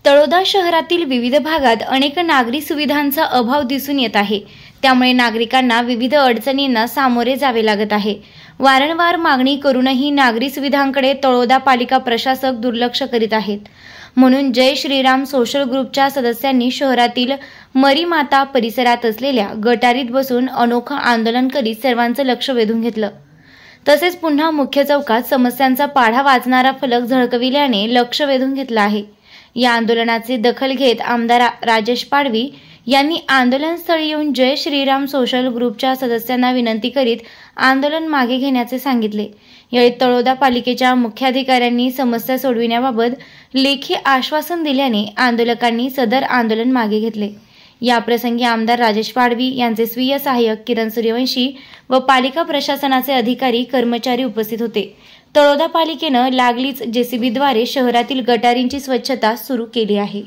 तळोदा शहरातील विविध भागात अनेक नागरी सुविधांचा अभाव दिसून येत आहे। त्यामुळे नागरिकांना विविध अडचणींना सामोरे जावे लागत आहे। वारंवार मागणी करूनही नागरी सुविधांकडे तळोदा पालिका प्रशासक दुर्लक्ष करीत आहेत। म्हणून जय श्रीराम सोशल ग्रुपच्या सदस्यांनी शहरातील मरीमाता परिसरात असलेल्या गटारीत बसून अनोखं आंदोलन करीत सर्वांचं लक्ष वेधून घेतलं। तसेच पुन्हा मुख्य चौकात समस्यांचा पाढा वाचणारा फलक झळकविल्याने लक्ष वेधून घेतलं आहे। या आंदोलनाची दखल घेत आमदार राजेश पाडवी यांनी आंदोलनस्थळी येऊन जय श्रीराम सोशल ग्रुपच्या सदस्यांना विनंती करीत आंदोलन मागे घेण्याचे सांगितले। यावेळी तळोदा पालिकेच्या मुख्याधिकाऱ्यांनी समस्या सोडविण्याबाबत लेखी आश्वासन दिल्याने आंदोलकांनी सदर आंदोलन मागे घेतले। या प्रसंगी आमदार राजेश पाडवी यांचे स्वीय सहाय्यक किरण सूर्यवंशी व पालिका प्रशासनाचे अधिकारी कर्मचारी उपस्थित होते। तळोदा पालिकेने लागलीच जेसीबीद्वारे शहरातील गटारींची स्वच्छता सुरू केली आहे।